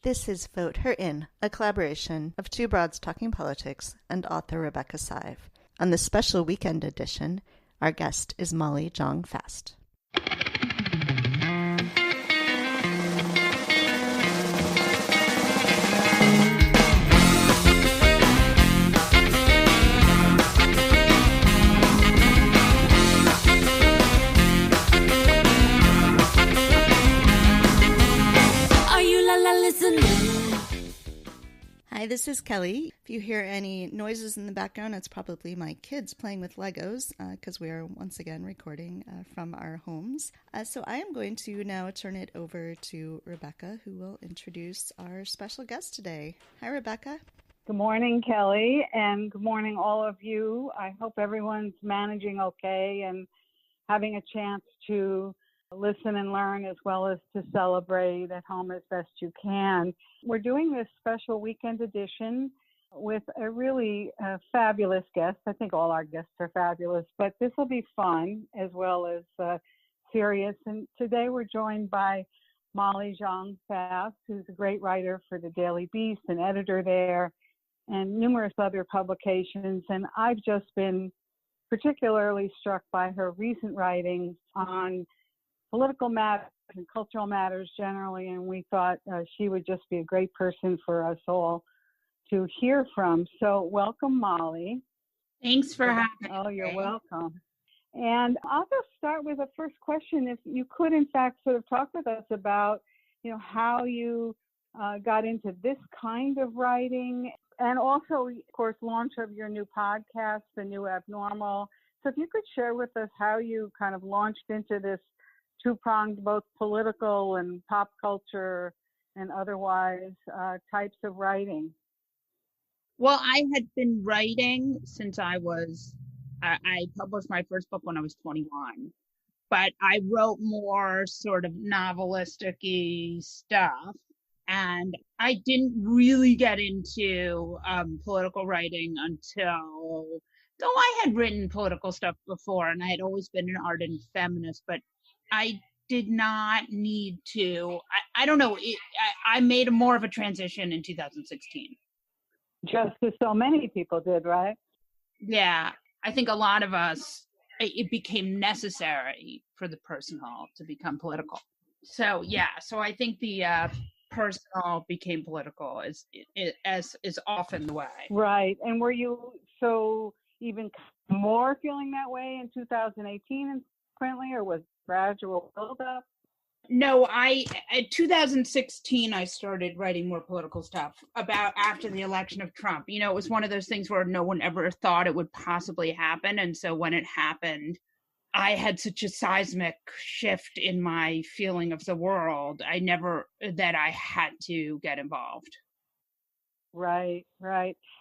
This is Vote Her In, a collaboration of Two Broads Talking Politics and author Rebecca Sive. On the special weekend edition, our guest is Molly Jong-Fast. Hi, this is Kelly. If you hear any noises in the background, it's probably my kids playing with Legos because we are once again recording from our homes. So I am going to now turn it over to Rebecca, who will introduce our special guest today. Hi, Rebecca. Good morning, Kelly, and good morning, all of you. I hope everyone's managing okay and having a chance to listen and learn as well as to celebrate at home as best you can. We're doing this special weekend edition with a really fabulous guest. I think all our guests are fabulous, but this will be fun as well as serious. And today we're joined by Molly Jong-Fast, who's a great writer for the Daily Beast, an editor there, and numerous other publications. And I've just been particularly struck by her recent writings on political matters and cultural matters generally, and we thought she would just be a great person for us all to hear from. So welcome, Molly. Thanks for having me. Oh, you're welcome. And I'll just start with a first question. If you could, in fact, sort of talk with us about, how you got into this kind of writing, and also, of course, launch of your new podcast, The New Abnormal. So if you could share with us how you kind of launched into this two-pronged, both political and pop culture and otherwise types of writing. Well, I had been writing since I published my first book when I was 21, but I wrote more sort of novelistic-y stuff, and I didn't really get into political writing though I had written political stuff before, and I had always been an ardent feminist, but I did not need to. I don't know. I made more of a transition in 2016. Just as so many people did, right? Yeah. I think a lot of us, it became necessary for the personal to become political. So, yeah. So I think the personal became political as is often the way. Right. And were you so even more feeling that way in 2018 and currently, or was gradual build-up? No, in 2016, I started writing more political stuff about after the election of Trump. It was one of those things where no one ever thought it would possibly happen. And so when it happened, I had such a seismic shift in my feeling of the world. That I had to get involved. Right.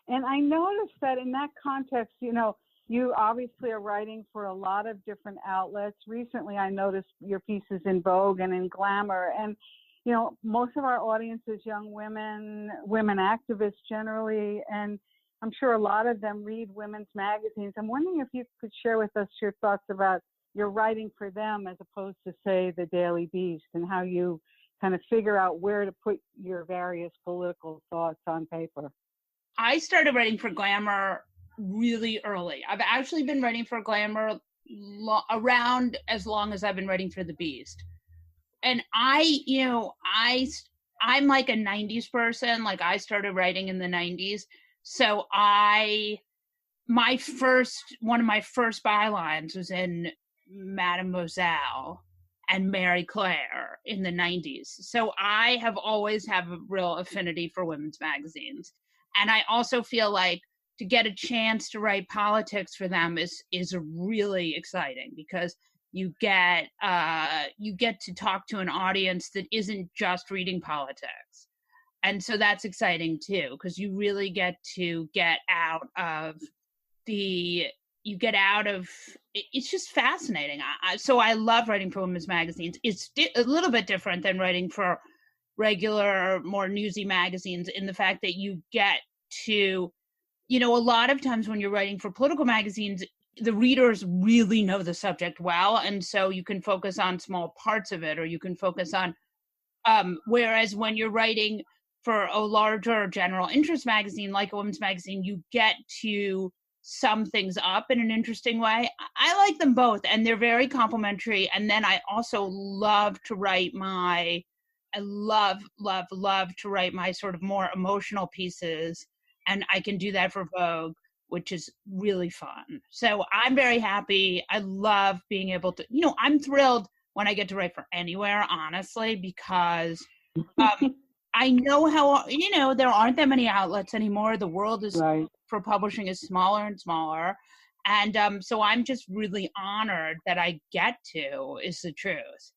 And I noticed that in that context, you obviously are writing for a lot of different outlets. Recently, I noticed your pieces in Vogue and in Glamour. And, most of our audience is young women activists generally, and I'm sure a lot of them read women's magazines. I'm wondering if you could share with us your thoughts about your writing for them as opposed to, say, the Daily Beast, and how you kind of figure out where to put your various political thoughts on paper. I started writing for Glamour really early. I've actually been writing for Glamour around as long as I've been writing for the Beast. And I'm like a 90s person. Like, I started writing in the 90s. So one of my first bylines was in Mademoiselle and Mary Claire in the 90s. So I have always have a real affinity for women's magazines. And I also feel like to get a chance to write politics for them is really exciting, because you get to talk to an audience that isn't just reading politics. And so that's exciting too, because you really get to get out of it's just fascinating. So I love writing for women's magazines. It's a little bit different than writing for regular, more newsy magazines in the fact that you get to, a lot of times when you're writing for political magazines, the readers really know the subject well. And so you can focus on small parts of it, or you can focus on, whereas when you're writing for a larger general interest magazine like a women's magazine, you get to sum things up in an interesting way. I like them both, and they're very complimentary. And then I also love to write I love, love, love to write my sort of more emotional pieces, and I can do that for Vogue, which is really fun. So I'm very happy. I love being able to, I'm thrilled when I get to write for anywhere, honestly, because I know how, there aren't that many outlets anymore. The world is Right. for publishing is smaller and smaller. And so I'm just really honored that I get to, is the truth.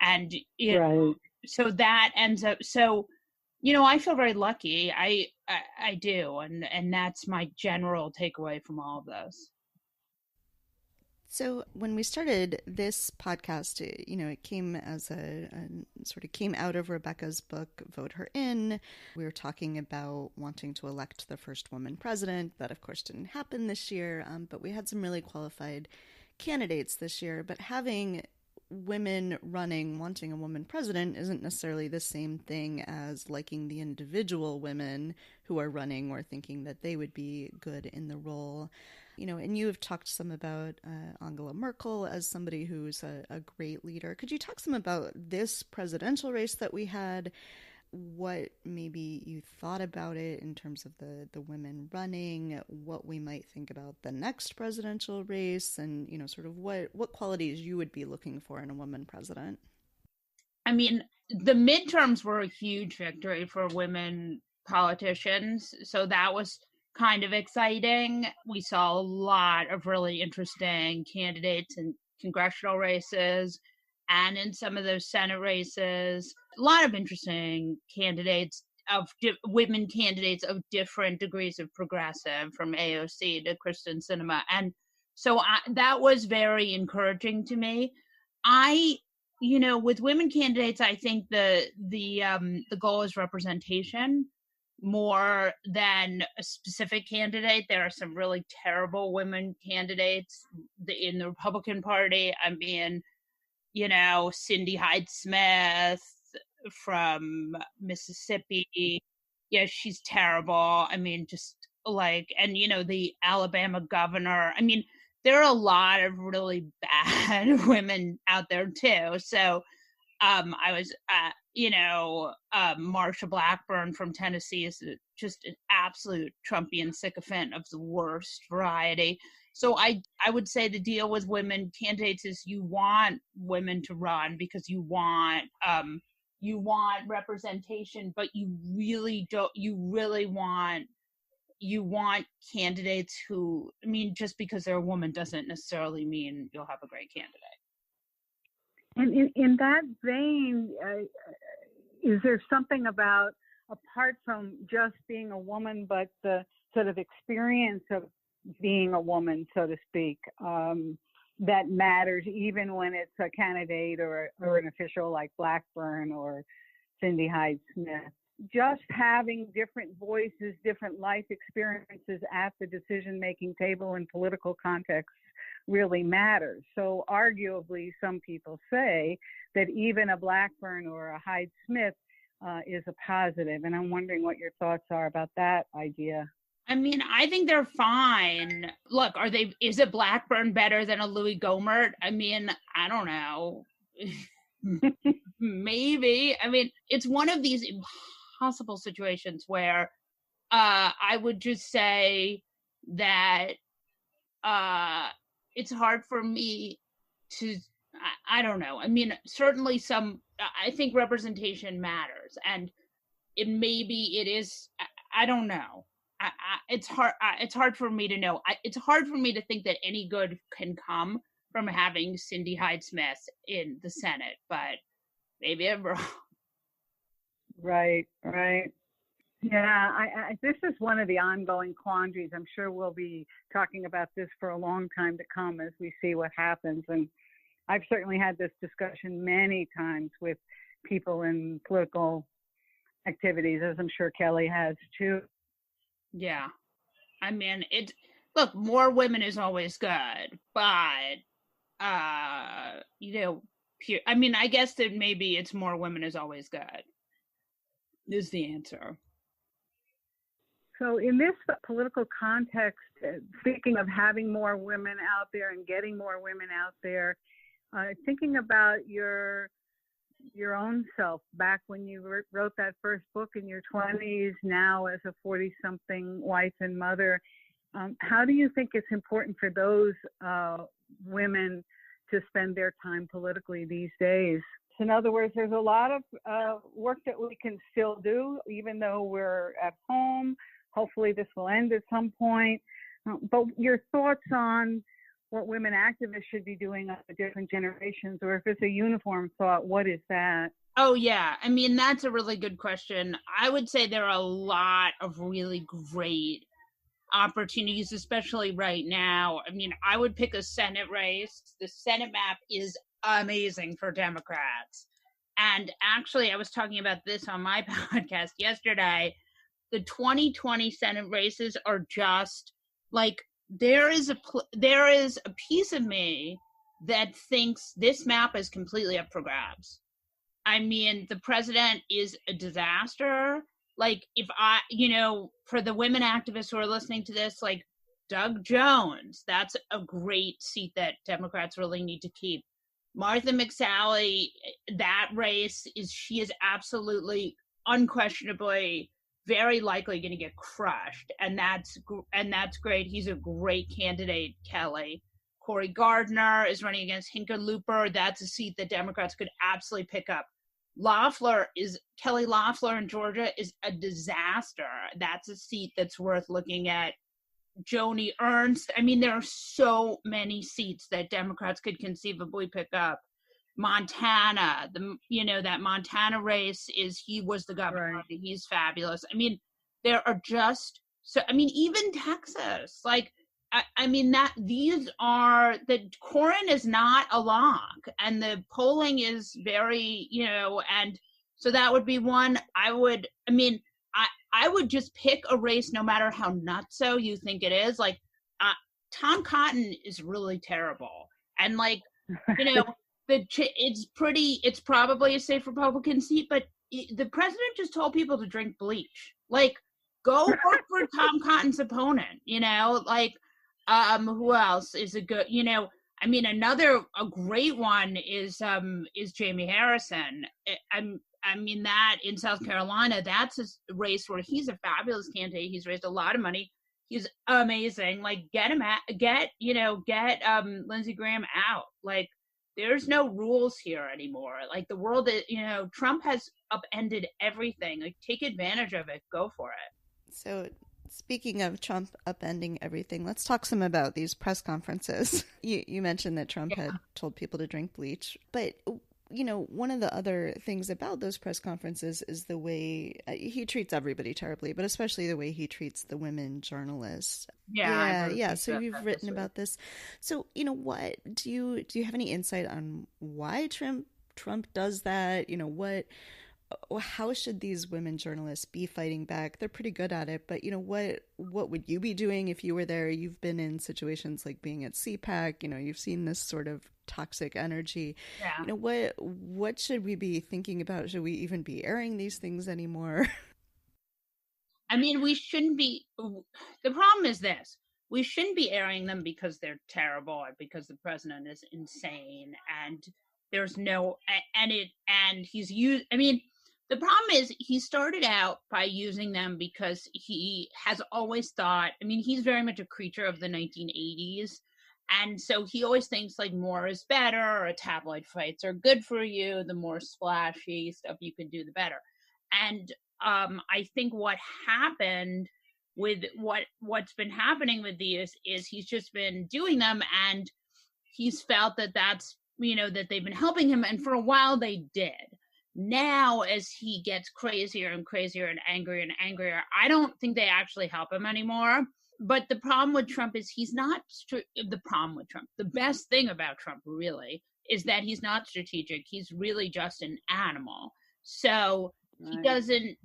And Right. so that ends up, so, I feel very lucky. I do. And that's my general takeaway from all of this. So when we started this podcast, it came as a sort of came out of Rebecca's book, Vote Her In. We were talking about wanting to elect the first woman president. That, of course, didn't happen this year, but we had some really qualified candidates this year. But having women running, wanting a woman president, isn't necessarily the same thing as liking the individual women who are running or thinking that they would be good in the role. And you have talked some about Angela Merkel as somebody who's a great leader. Could you talk some about this presidential race that we had? What maybe you thought about it in terms of the women running, what we might think about the next presidential race, and, sort of what qualities you would be looking for in a woman president? I mean, the midterms were a huge victory for women politicians. So that was kind of exciting. We saw a lot of really interesting candidates in congressional races and in some of those Senate races. A lot of interesting candidates women candidates of different degrees of progressive, from AOC to Kristen Sinema. And so that was very encouraging to me. With women candidates, I think the goal is representation more than a specific candidate. There are some really terrible women candidates in the Republican Party. I mean, Cindy Hyde-Smith from Mississippi. Yeah, she's terrible. I mean, just and the Alabama governor. I mean, there are a lot of really bad women out there too. So I was, Marsha Blackburn from Tennessee is just an absolute Trumpian sycophant of the worst variety. So I would say the deal with women candidates is you want women to run because you want representation, but you really want candidates who, I mean, just because they're a woman doesn't necessarily mean you'll have a great candidate. And in that vein, is there something about, apart from just being a woman, but the sort of experience of being a woman, so to speak, that matters even when it's a candidate or an official like Blackburn or Cindy Hyde-Smith? Just having different voices, different life experiences at the decision-making table in political contexts really matters. So arguably, some people say that even a Blackburn or a Hyde-Smith is a positive. And I'm wondering what your thoughts are about that idea. I mean, I think they're fine. Look, is it Blackburn better than a Louis Gohmert? I mean, I don't know. Maybe. I mean, it's one of these impossible situations where I would just say that it's hard for me to, I don't know. I mean, certainly I think representation matters, and maybe it is, I don't know. It's hard for me to know. It's hard for me to think that any good can come from having Cindy Hyde-Smith in the Senate, but maybe I'm wrong. Right. Yeah, this is one of the ongoing quandaries. I'm sure we'll be talking about this for a long time to come as we see what happens. And I've certainly had this discussion many times with people in political activities, as I'm sure Kelly has too. Yeah. I mean, look, more women is always good, but, I mean, I guess that maybe it's more women is always good. is the answer. So in this political context, speaking of having more women out there and getting more women out there, thinking about your own self back when you wrote that first book in your 20s, now as a 40-something wife and mother, how do you think it's important for those women to spend their time politically these days? In other words, there's a lot of work that we can still do, even though we're at home. Hopefully this will end at some point. But your thoughts on what women activists should be doing on the different generations, or if it's a uniform thought, what is that? Oh, yeah. I mean, that's a really good question. I would say there are a lot of really great opportunities, especially right now. I mean, I would pick a Senate race. The Senate map is amazing for Democrats. And actually, I was talking about this on my podcast yesterday. The 2020 Senate races are just like, there is a piece of me that thinks this map is completely up for grabs. I mean, the president is a disaster. Like, if for the women activists who are listening to this, like Doug Jones, that's a great seat that Democrats really need to keep. Martha McSally, that race she is absolutely, unquestionably, very likely going to get crushed, and that's great. He's a great candidate, Kelly. Cory Gardner is running against Hickenlooper. That's a seat that Democrats could absolutely pick up. Kelly Loeffler in Georgia is a disaster. That's a seat that's worth looking at. Joni Ernst. I mean, there are so many seats that Democrats could conceivably pick up. Montana, that Montana race he was the governor. Right. He's fabulous. I mean, there are just even Texas, like, I mean, that Corin is not a lock, and the polling is very, and so that would be one. I would just pick a race, no matter how nutso you think it is. Like, Tom Cotton is really terrible, and like, it's probably a safe Republican seat, but the president just told people to drink bleach. Like, go work for Tom Cotton's opponent, like, who else is a good, a great one is Jamie Harrison. I mean, that in South Carolina, that's a race where he's a fabulous candidate. He's raised a lot of money. He's amazing. Like, get Lindsey Graham out. Like, there's no rules here anymore. Like, the world, Trump has upended everything. Like, take advantage of it. Go for it. So, speaking of Trump upending everything, let's talk some about these press conferences. You mentioned that Trump had told people to drink bleach, but one of the other things about those press conferences is the way he treats everybody terribly, but especially the way he treats the women journalists. Yeah. So you've written about this. So, what do you have any insight on why Trump does that? How should these women journalists be fighting back? They're pretty good at it, but what would you be doing if you were there? You've been in situations like being at CPAC, you've seen this sort of toxic energy. Yeah. What should we be thinking about? Should we even be airing these things anymore? I mean, we shouldn't be. The problem is this: we shouldn't be airing them because they're terrible or because the president is insane and there's no and he's used. I mean, the problem is he started out by using them because he has always thought. I mean, he's very much a creature of the 1980s. And so he always thinks like more is better, or tabloid fights are good for you. The more splashy stuff you can do, the better. And I think what happened with what's been happening with these is he's just been doing them, and he's felt that that's, that they've been helping him. And for a while they did. Now, as he gets crazier and crazier and angrier, I don't think they actually help him anymore. But the problem with Trump is he's not the problem with Trump. The best thing about Trump really is that he's not strategic. He's really just an animal. So he doesn't,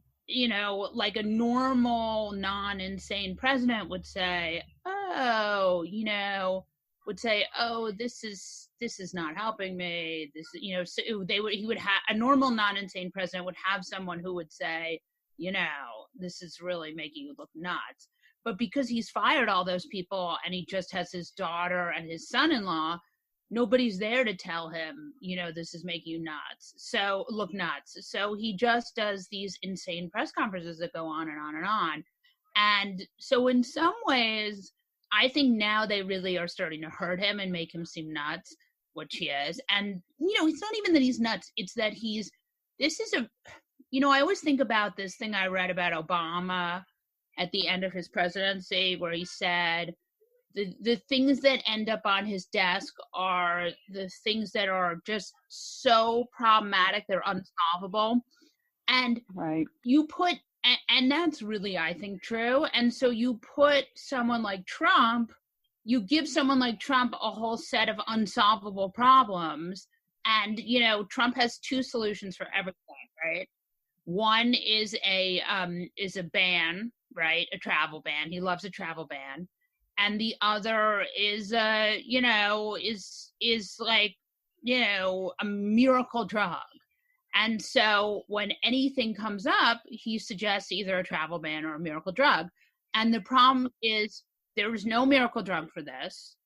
like a normal, non-insane president would say, this is not helping me. This, so he would have a normal, non-insane president would have someone who would say, this is really making you look nuts. But because he's fired all those people and he just has his daughter and his son-in-law, nobody's there to tell him, this is making you nuts. So look nuts. So he just does these insane press conferences that go on and on and on. And so in some ways, I think now they really are starting to hurt him and make him seem nuts, which he is. And, it's not even that he's nuts. It's that I always think about this thing I read about Obama at the end of his presidency, where he said, the things that end up on his desk are the things that are just so problematic, they're unsolvable. And right. You put, and that's really, I think, true. And so you put someone like Trump, you give someone like Trump a whole set of unsolvable problems. And, Trump has two solutions for everything, right? One is a ban, right? A travel ban. He loves a travel ban. And the other is, is like, a miracle drug. And so when anything comes up, he suggests either a travel ban or a miracle drug. And the problem is there is no miracle drug for this.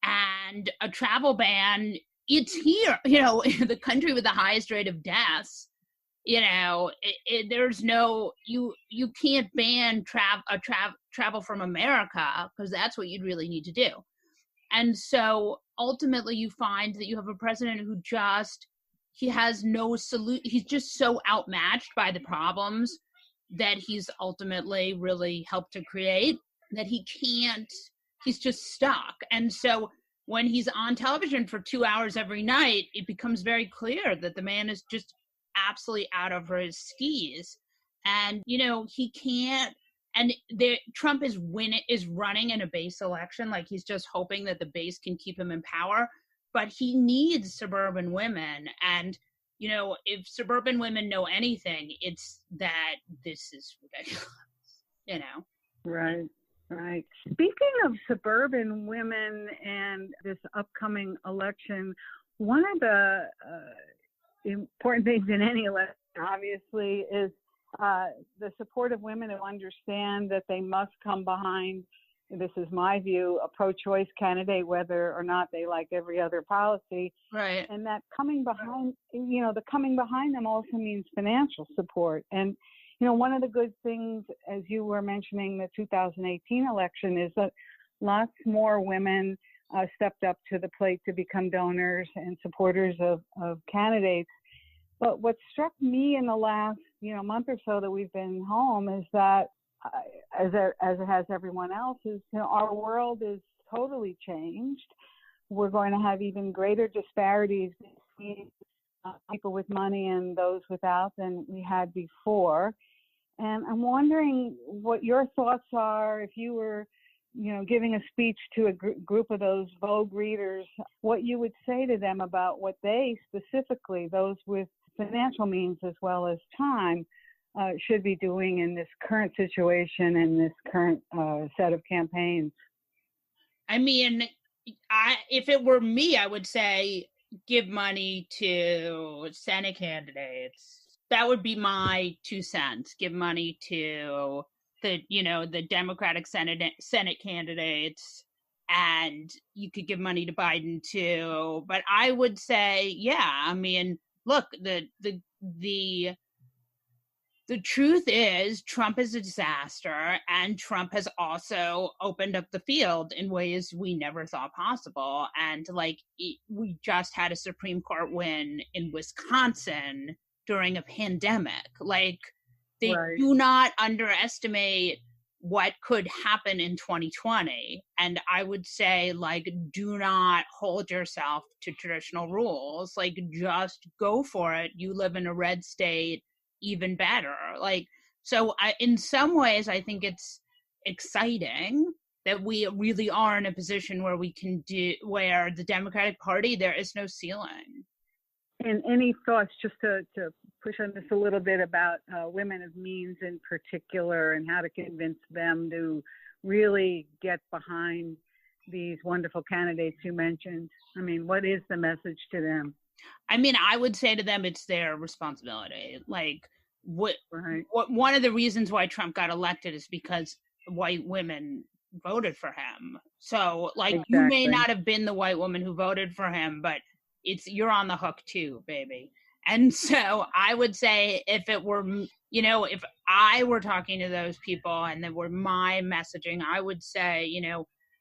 And a travel ban, it's here, the country with the highest rate of deaths. There's no, you can't ban travel from America, because that's what you'd really need to do. And so ultimately you find that you have a president who he has no solution. He's just so outmatched by the problems that he's ultimately really helped to create that he's just stuck. And so when he's on television for 2 hours every night, it becomes very clear that the man is just absolutely out of his skis. And, he can't, and Trump is running in a base election. Like, he's just hoping that the base can keep him in power, but he needs suburban women. And, if suburban women know anything, it's that this is ridiculous, Right. Speaking of suburban women and this upcoming election, one of the important things in any election, obviously, is the support of women who understand that they must come behind, this is my view, a pro-choice candidate, whether or not they like every other policy. Right. And that coming behind, the coming behind them also means financial support. And, one of the good things, as you were mentioning, the 2018 election, is that lots more women stepped up to the plate to become donors and supporters of candidates. But what struck me in the last, month or so that we've been home is that, as it has everyone else, is our world is totally changed. We're going to have even greater disparities between people with money and those without than we had before. And I'm wondering what your thoughts are if you were, giving a speech to a group of those Vogue readers, what you would say to them about what they specifically, those with financial means as well as time, should be doing in this current situation and this current set of campaigns. I mean, if it were me, I would say give money to Senate candidates. That would be my 2 cents. Give money to the Democratic Senate candidates, and you could give money to Biden too. But I would say, look, the truth is Trump is a disaster, and Trump has also opened up the field in ways we never thought possible. And we just had a Supreme Court win in Wisconsin during a pandemic. They Right. do not underestimate what could happen in 2020. And I would say, do not hold yourself to traditional rules. Just go for it. You live in a red state, even better. So in some ways, I think it's exciting that we really are in a position where where the Democratic Party, there is no ceiling. And any thoughts, just to push on this a little bit, about women of means in particular and how to convince them to really get behind these wonderful candidates you mentioned? I mean, what is the message to them? I mean, I would say to them, it's their responsibility. what Right. one of the reasons why Trump got elected is because white women voted for him. So like you may Exactly. not have been the white woman who voted for him, but you're on the hook too, baby. And so I would say if it were, if I were talking to those people and that were my messaging, I would say,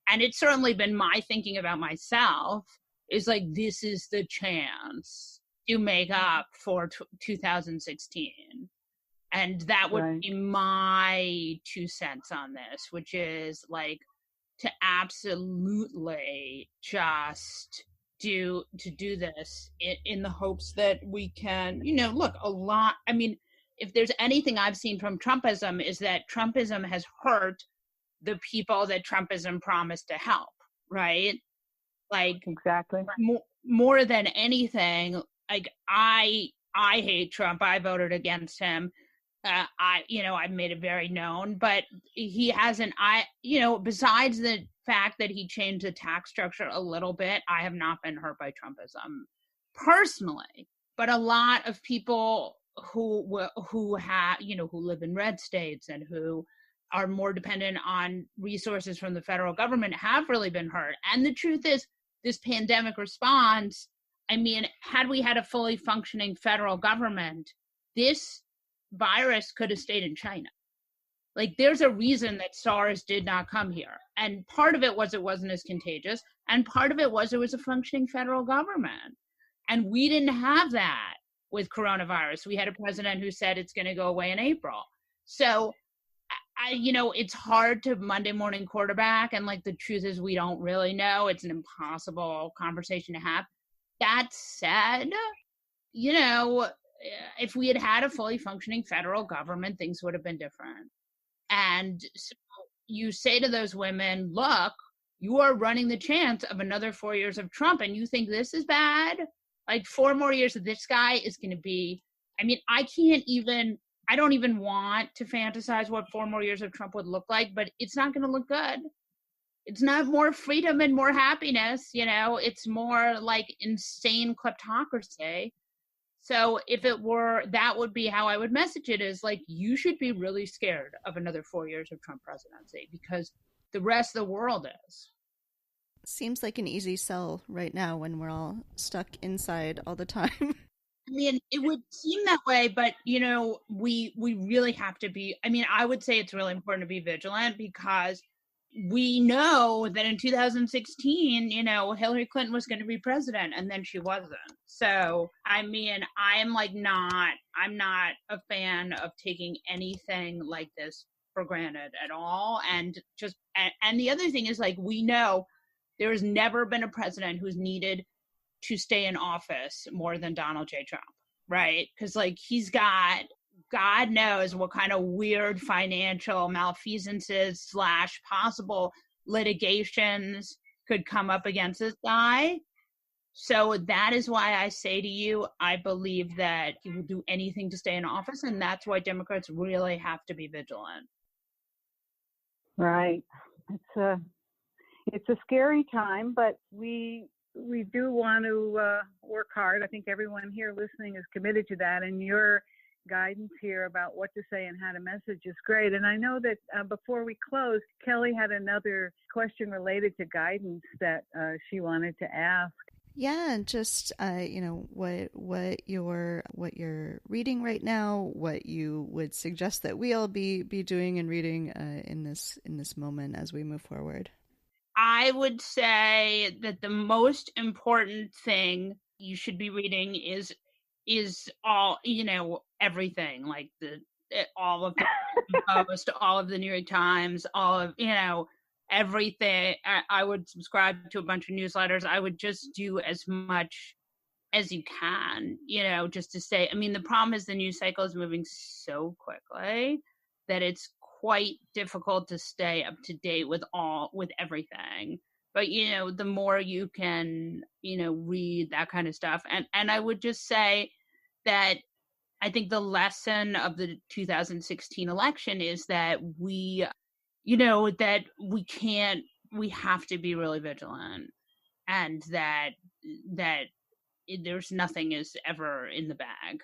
and it's certainly been my thinking about myself, is like, this is the chance to make up for 2016. And that would Right. be my 2 cents on this, which is like to absolutely just do this in the hopes that we can, look, a lot. I mean, if there's anything I've seen from Trumpism is that Trumpism has hurt the people that Trumpism promised to help, right? Like Exactly. more than anything, like I hate Trump. I voted against him. I've made it very known, but he hasn't, besides the fact that he changed the tax structure a little bit, I have not been hurt by Trumpism personally, but a lot of people who have, who live in red states and who are more dependent on resources from the federal government have really been hurt. And the truth is, this pandemic response, I mean, had we had a fully functioning federal government, this virus could have stayed in China. Like, there's a reason that SARS did not come here. And part of it was it wasn't as contagious. And part of it was a functioning federal government. And we didn't have that with coronavirus. We had a president who said it's going to go away in April. So, it's hard to Monday morning quarterback. And like, the truth is we don't really know. It's an impossible conversation to have. That said, if we had had a fully functioning federal government, things would have been different. And so you say to those women, look, you are running the chance of another 4 years of Trump, and you think this is bad? Like, 4 more years of this guy is going to be, I mean, I don't even want to fantasize what 4 more years of Trump would look like, but it's not going to look good. It's not more freedom and more happiness, it's more like insane kleptocracy. So if it were, that would be how I would message it, is like, you should be really scared of another 4 years of Trump presidency because the rest of the world is. Seems like an easy sell right now when we're all stuck inside all the time. I mean, it would seem that way, but, we really have to be, I mean, I would say it's really important to be vigilant because we know that in 2016, Hillary Clinton was going to be president and then she wasn't. So, I mean, I'm not a fan of taking anything like this for granted at all. And the other thing is, like, we know there has never been a president who's needed to stay in office more than Donald J. Trump, right? Because, like, he's got, God knows what kind of weird financial malfeasances / possible litigations could come up against this guy. So that is why I say to you, I believe that he will do anything to stay in office, and that's why Democrats really have to be vigilant. Right. It's a scary time, but we do want to work hard. I think everyone here listening is committed to that, and your guidance here about what to say and how to message is great. And I know that before we close, Kelly had another question related to guidance that she wanted to ask. Yeah, just what you're reading right now, what you would suggest that we all be doing and reading in this moment as we move forward. I would say that the most important thing you should be reading is all, everything, like all of the Post, all of the New York Times, all of, everything. I would subscribe to a bunch of newsletters. I would just do as much as you can, just to stay. I mean, the problem is the news cycle is moving so quickly that it's quite difficult to stay up to date with everything. But, the more you can, read that kind of stuff. And I would just say that I think the lesson of the 2016 election is that we have to be really vigilant, and that there's nothing is ever in the bag.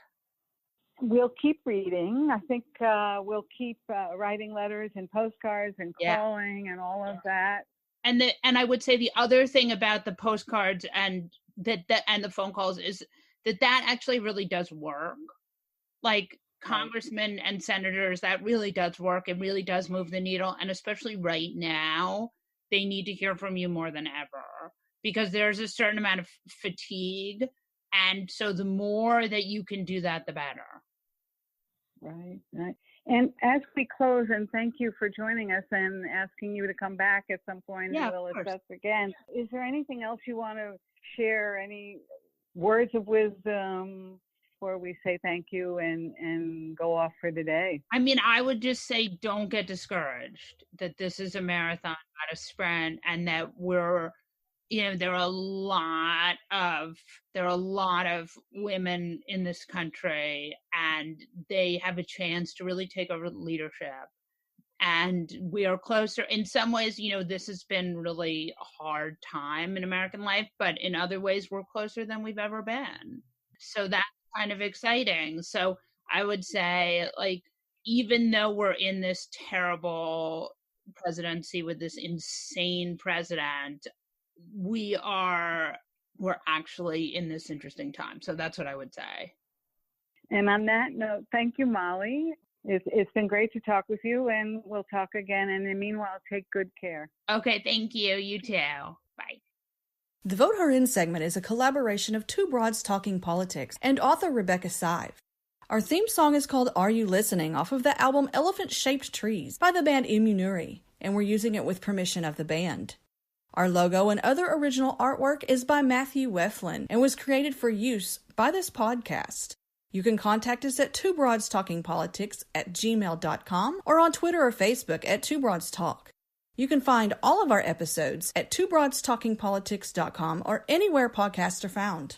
we'll keep reading. I think we'll keep writing letters and postcards and calling and all of that. And I would say the other thing about the postcards and and the phone calls is that actually really does work. Like congressmen and senators, that really does work. It really does move the needle. And especially right now, they need to hear from you more than ever because there's a certain amount of fatigue. And so the more that you can do that, the better. Right. And as we close, and thank you for joining us and asking you to come back at some point and we'll assess again. Is there anything else you want to share? Any words of wisdom before we say thank you and go off for the day? I mean, I would just say don't get discouraged, that this is a marathon, not a sprint, and that there are a lot of women in this country, and they have a chance to really take over leadership. And we are closer. In some ways, this has been really a hard time in American life, but in other ways, we're closer than we've ever been. So that's kind of exciting. So I would say, even though we're in this terrible presidency with this insane president, we're actually in this interesting time. So that's what I would say. And on that note, thank you, Molly. It's been great to talk with you, and we'll talk again. And in the meanwhile, take good care. Okay, thank you. You too. Bye. The Vote Her In segment is a collaboration of Two Broads Talking Politics and author Rebecca Sive. Our theme song is called Are You Listening, off of the album Elephant-Shaped Trees by the band Immunuri, and we're using it with permission of the band. Our logo and other original artwork is by Matthew Weflin and was created for use by this podcast. You can contact us at twobroadstalkingpolitics@gmail.com or on Twitter or Facebook at Two Broads Talk. You can find all of our episodes at twobroadstalkingpolitics.com or anywhere podcasts are found.